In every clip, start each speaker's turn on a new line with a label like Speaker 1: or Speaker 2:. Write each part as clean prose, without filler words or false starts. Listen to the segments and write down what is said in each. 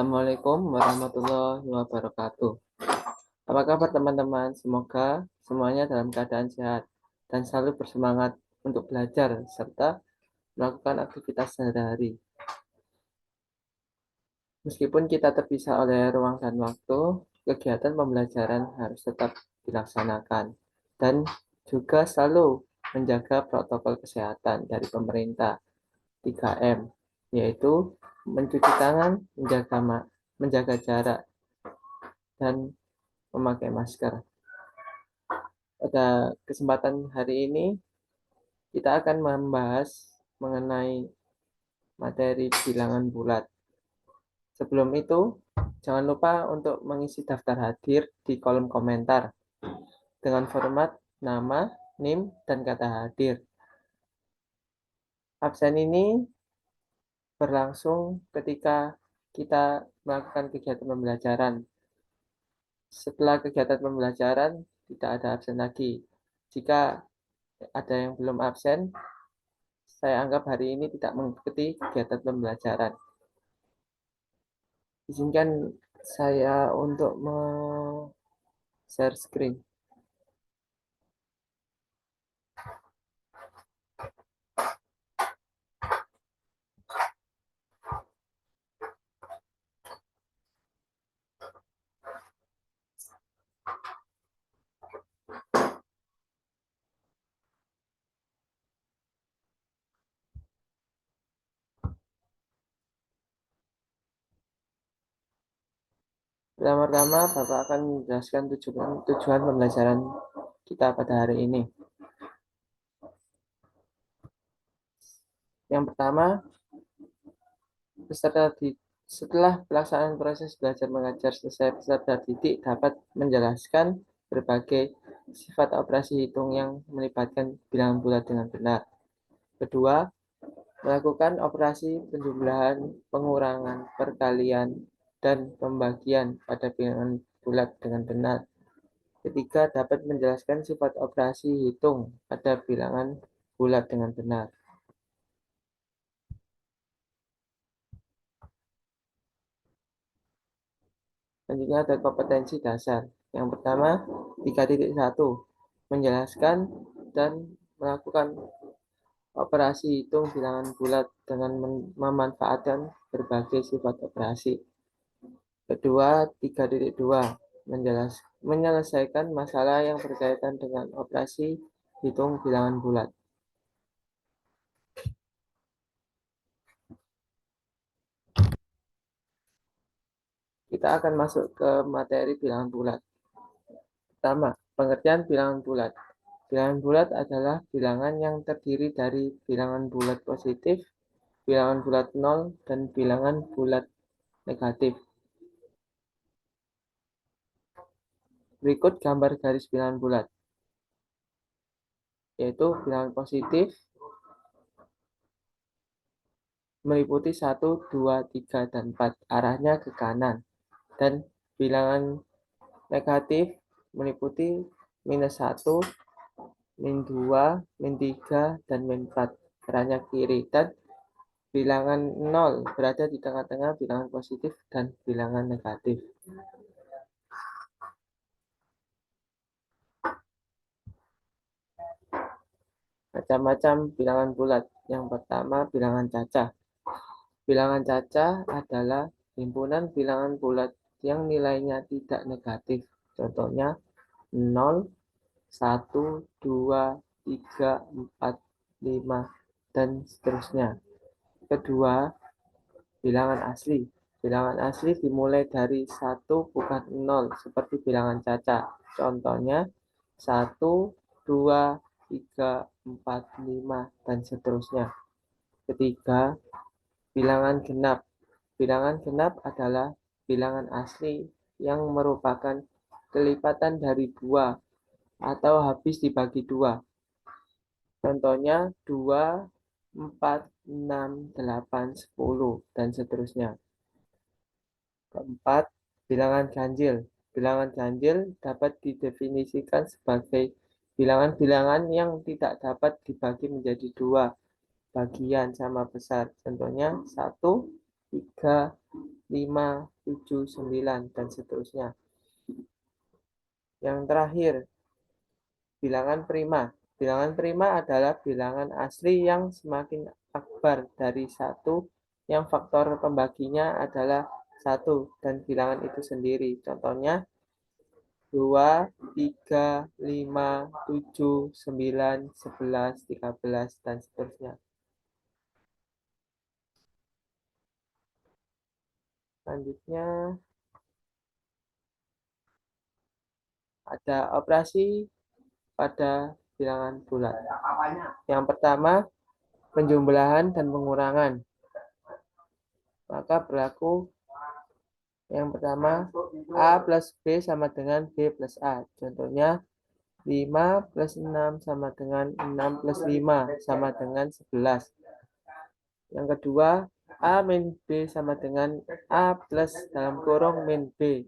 Speaker 1: Assalamualaikum warahmatullahi wabarakatuh. Apa kabar teman-teman? Semoga semuanya dalam keadaan sehat dan selalu bersemangat untuk belajar serta melakukan aktivitas sehari-hari. Meskipun kita terpisah oleh ruang dan waktu, kegiatan pembelajaran harus tetap dilaksanakan dan juga selalu menjaga protokol kesehatan dari pemerintah 3M, yaitu mencuci tangan, menjaga jarak, dan memakai masker. Pada kesempatan hari ini, kita akan membahas mengenai materi bilangan bulat. Sebelum itu, jangan lupa untuk mengisi daftar hadir di kolom komentar dengan format nama, NIM, dan kata hadir. Absen ini berlangsung ketika kita melakukan kegiatan pembelajaran. Setelah kegiatan pembelajaran, tidak ada absen lagi. Jika ada yang belum absen, saya anggap hari ini tidak mengikuti kegiatan pembelajaran. Izinkan saya untuk share screen. Pertama-tama, Bapak akan menjelaskan tujuan pembelajaran kita pada hari ini. Yang pertama, setelah pelaksanaan proses belajar mengajar selesai, peserta didik dapat menjelaskan berbagai sifat operasi hitung yang melibatkan bilangan bulat dengan benar. Kedua, melakukan operasi penjumlahan, pengurangan, perkalian, dan pembagian pada bilangan bulat dengan benar. Ketiga, dapat menjelaskan sifat operasi hitung pada bilangan bulat dengan benar. Selanjutnya ada kompetensi dasar. Yang pertama, 3.1, menjelaskan dan melakukan operasi hitung bilangan bulat dengan memanfaatkan berbagai sifat operasi. Kedua, 3.2, menyelesaikan masalah yang berkaitan dengan operasi hitung bilangan bulat. Kita akan masuk ke materi bilangan bulat. Pertama, pengertian bilangan bulat. Bilangan bulat adalah bilangan yang terdiri dari bilangan bulat positif, bilangan bulat 0, dan bilangan bulat negatif. Berikut gambar garis bilangan bulat, yaitu bilangan positif meliputi 1, 2, 3, dan 4, arahnya ke kanan. Dan bilangan negatif meliputi minus 1, min 2, min 3, dan min 4, arahnya kiri. Dan bilangan 0 berada di tengah-tengah bilangan positif dan bilangan negatif. Macam-macam bilangan bulat. Yang pertama, bilangan cacah. Bilangan cacah adalah himpunan bilangan bulat yang nilainya tidak negatif. Contohnya 0, 1, 2, 3, 4, 5, dan seterusnya. Kedua, bilangan asli. Bilangan asli dimulai dari 1 bukan 0 seperti bilangan cacah. Contohnya 1, 2, 3, 4, 5, dan seterusnya. Ketiga, bilangan genap. Bilangan genap adalah bilangan asli yang merupakan kelipatan dari 2 atau habis dibagi 2. Contohnya 2, 4, 6, 8, 10, dan seterusnya. Keempat, bilangan ganjil. Bilangan ganjil dapat didefinisikan sebagai bilangan-bilangan yang tidak dapat dibagi menjadi 2 bagian sama besar. Contohnya 1, 3, 5, 7, 9, dan seterusnya. Yang terakhir, bilangan prima. Bilangan prima adalah bilangan asli yang semakin akbar dari 1 yang faktor pembaginya adalah 1 dan bilangan itu sendiri. Contohnya 2, 3, 5, 7, 9, 11, 13, dan seterusnya. Selanjutnya ada operasi pada bilangan bulat. Yang pertama, penjumlahan dan pengurangan. Maka berlaku yang pertama, A plus B sama dengan B plus A. Contohnya, 5 plus 6 sama dengan 6 plus 5 sama dengan 11. Yang kedua, A min B sama dengan A plus dalam kurung min B.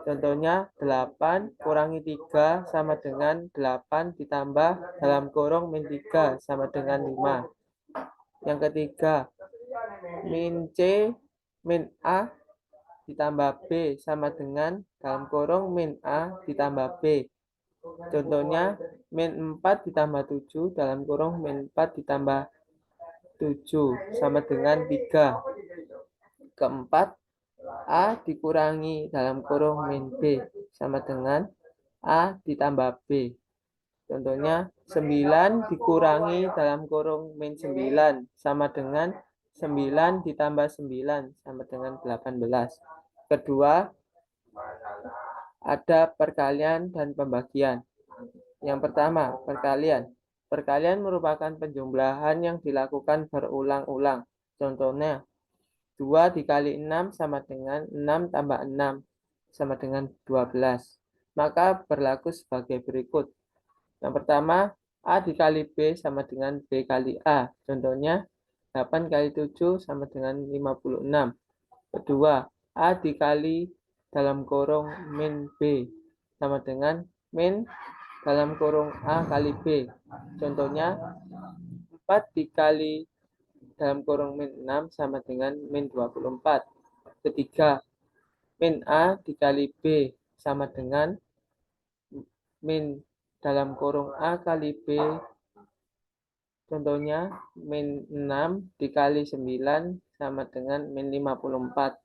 Speaker 1: Contohnya 8 kurangi 3 sama dengan 8 ditambah dalam kurung min 3 sama dengan 5. Yang ketiga, min C min A ditambah B sama dengan dalam kurung min A ditambah B. Contohnya min 4 ditambah 7 dalam kurung min 4 ditambah 7 sama dengan 3. Keempat, A dikurangi dalam kurung min B sama dengan A ditambah B. Contohnya 9 dikurangi dalam kurung min 9 sama dengan 9 ditambah 9 sama dengan 18. Kedua, ada perkalian dan pembagian. Yang pertama, perkalian. Perkalian merupakan penjumlahan yang dilakukan berulang-ulang. Contohnya, 2 dikali 6 sama dengan 6 tambah 6 sama dengan 12. Maka berlaku sebagai berikut. Yang pertama, A dikali B sama dengan B kali A. Contohnya, 8 kali 7 sama dengan 56. Kedua, A dikali dalam kurung min B sama dengan min dalam kurung A kali B. Contohnya, 4 dikali dalam kurung min 6 sama dengan min 24. Ketiga, min A dikali B sama dengan min dalam kurung A kali B. Contohnya, min 6 dikali 9 sama dengan min 54.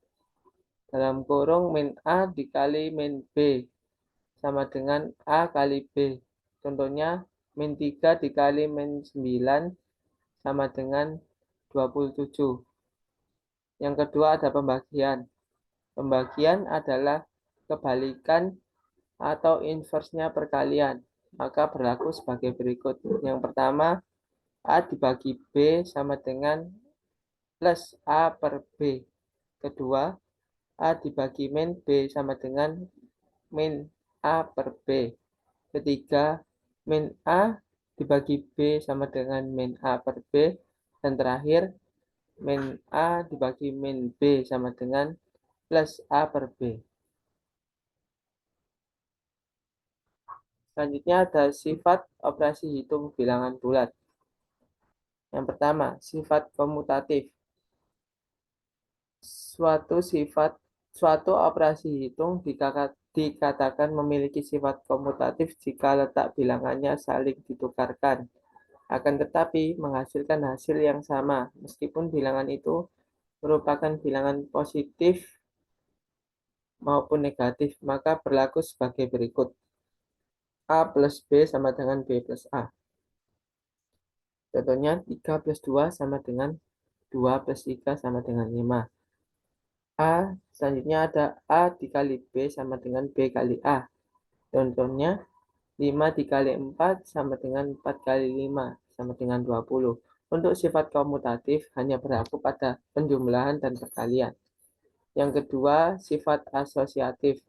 Speaker 1: Dalam kurung min A dikali min B sama dengan A kali B. Contohnya, min 3 dikali min 9 sama dengan 27. Yang kedua ada pembagian. Pembagian adalah kebalikan atau inversnya perkalian. Maka berlaku sebagai berikut. Yang pertama, A dibagi B sama dengan plus A per B. Kedua, A dibagi min B sama dengan min A per B. Ketiga, min A dibagi B sama dengan min A per B. Dan terakhir, min A dibagi min B sama dengan plus A per B. Selanjutnya ada sifat operasi hitung bilangan bulat. Yang pertama, sifat komutatif. Suatu operasi hitung dikatakan memiliki sifat komutatif jika letak bilangannya saling ditukarkan. Akan tetapi menghasilkan hasil yang sama, meskipun bilangan itu merupakan bilangan positif maupun negatif, maka berlaku sebagai berikut. A plus B sama dengan B plus A. Contohnya 3 plus 2 sama dengan 2 plus 3 sama dengan 5. Selanjutnya ada A dikali B sama dengan B kali A. Contohnya 5 dikali 4 sama dengan 4 kali 5 sama dengan 20. Untuk sifat komutatif hanya berlaku pada penjumlahan dan perkalian. Yang kedua, sifat asosiatif.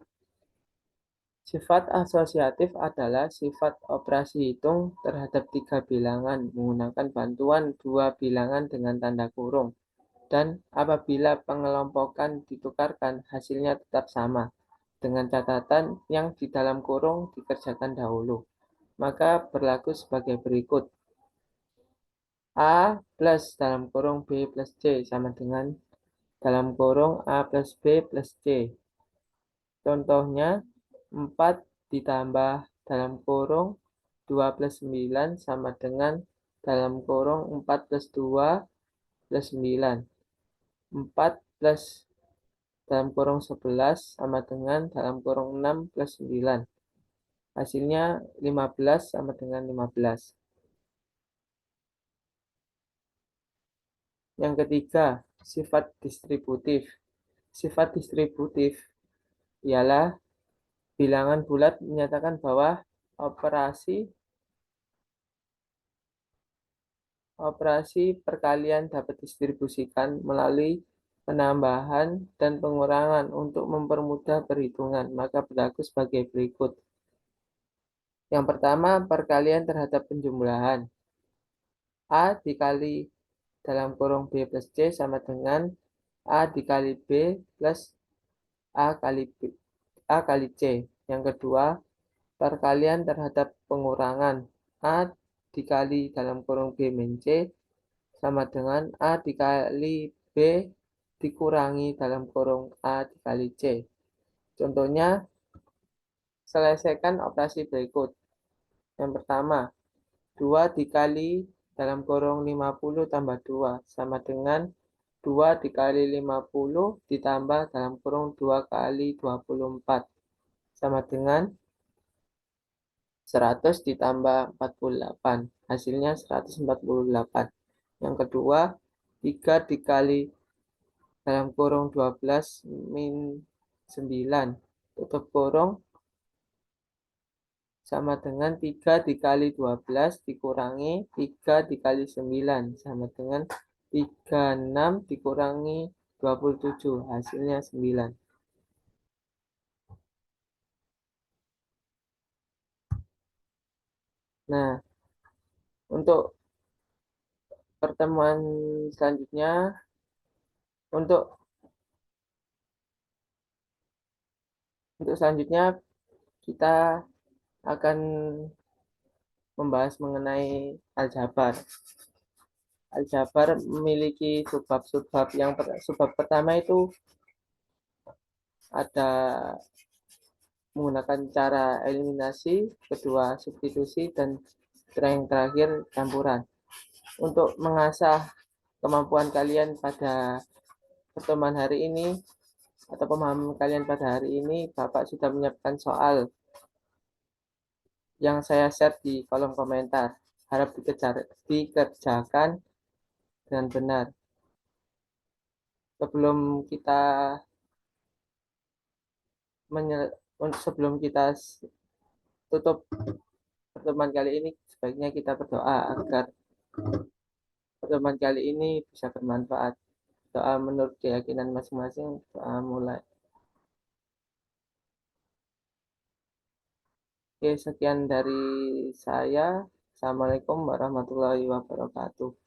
Speaker 1: Sifat asosiatif adalah sifat operasi hitung terhadap 3 bilangan menggunakan bantuan 2 bilangan dengan tanda kurung. Dan apabila pengelompokan ditukarkan, hasilnya tetap sama, dengan catatan yang di dalam kurung dikerjakan dahulu. Maka berlaku sebagai berikut. A plus dalam kurung B plus C sama dengan dalam kurung A plus B plus C. Contohnya, 4 ditambah dalam kurung 2 plus 9 sama dengan dalam kurung 4 plus 2 plus 9. 4 plus dalam kurung 11 sama dengan dalam kurung 6 plus 9. Hasilnya 15 sama dengan 15. Yang ketiga, sifat distributif. Sifat distributif ialah bilangan bulat menyatakan bahwa operasi operasi perkalian dapat didistribusikan melalui penambahan dan pengurangan untuk mempermudah perhitungan, maka berlaku sebagai berikut. Yang pertama, perkalian terhadap penjumlahan. A dikali dalam kurung B plus C sama dengan A dikali B plus A kali C. Yang kedua, perkalian terhadap pengurangan. A dikali dalam kurung B min C sama dengan A dikali B dikurangi dalam kurung A dikali C. Contohnya, selesaikan operasi berikut. Yang pertama, 2 dikali dalam kurung 50 tambah 2 sama dengan 2 dikali 50 ditambah dalam kurung 2 kali 24 sama dengan 100 ditambah 48. Hasilnya 148. Yang kedua, 3 dikali dalam kurung 12 min 9 tutup kurung sama dengan 3 dikali 12 dikurangi 3 dikali 9 sama dengan 36 dikurangi 27. Hasilnya 9. Nah, untuk pertemuan selanjutnya, untuk selanjutnya kita akan membahas mengenai aljabar. Aljabar memiliki subbab-subbab. Subbab pertama itu ada menggunakan cara eliminasi, kedua substitusi, dan yang terakhir campuran. Untuk mengasah kemampuan kalian pada pertemuan hari ini atau pemahaman kalian pada hari ini, Bapak sudah menyiapkan soal yang saya share di kolom komentar. Harap dikerjakan dengan benar. Sebelum kita sebelum kita tutup pertemuan kali ini, sebaiknya kita berdoa agar pertemuan kali ini bisa bermanfaat. Doa menurut keyakinan masing-masing. Doa mulai. Oke, sekian dari saya. Assalamualaikum warahmatullahi wabarakatuh.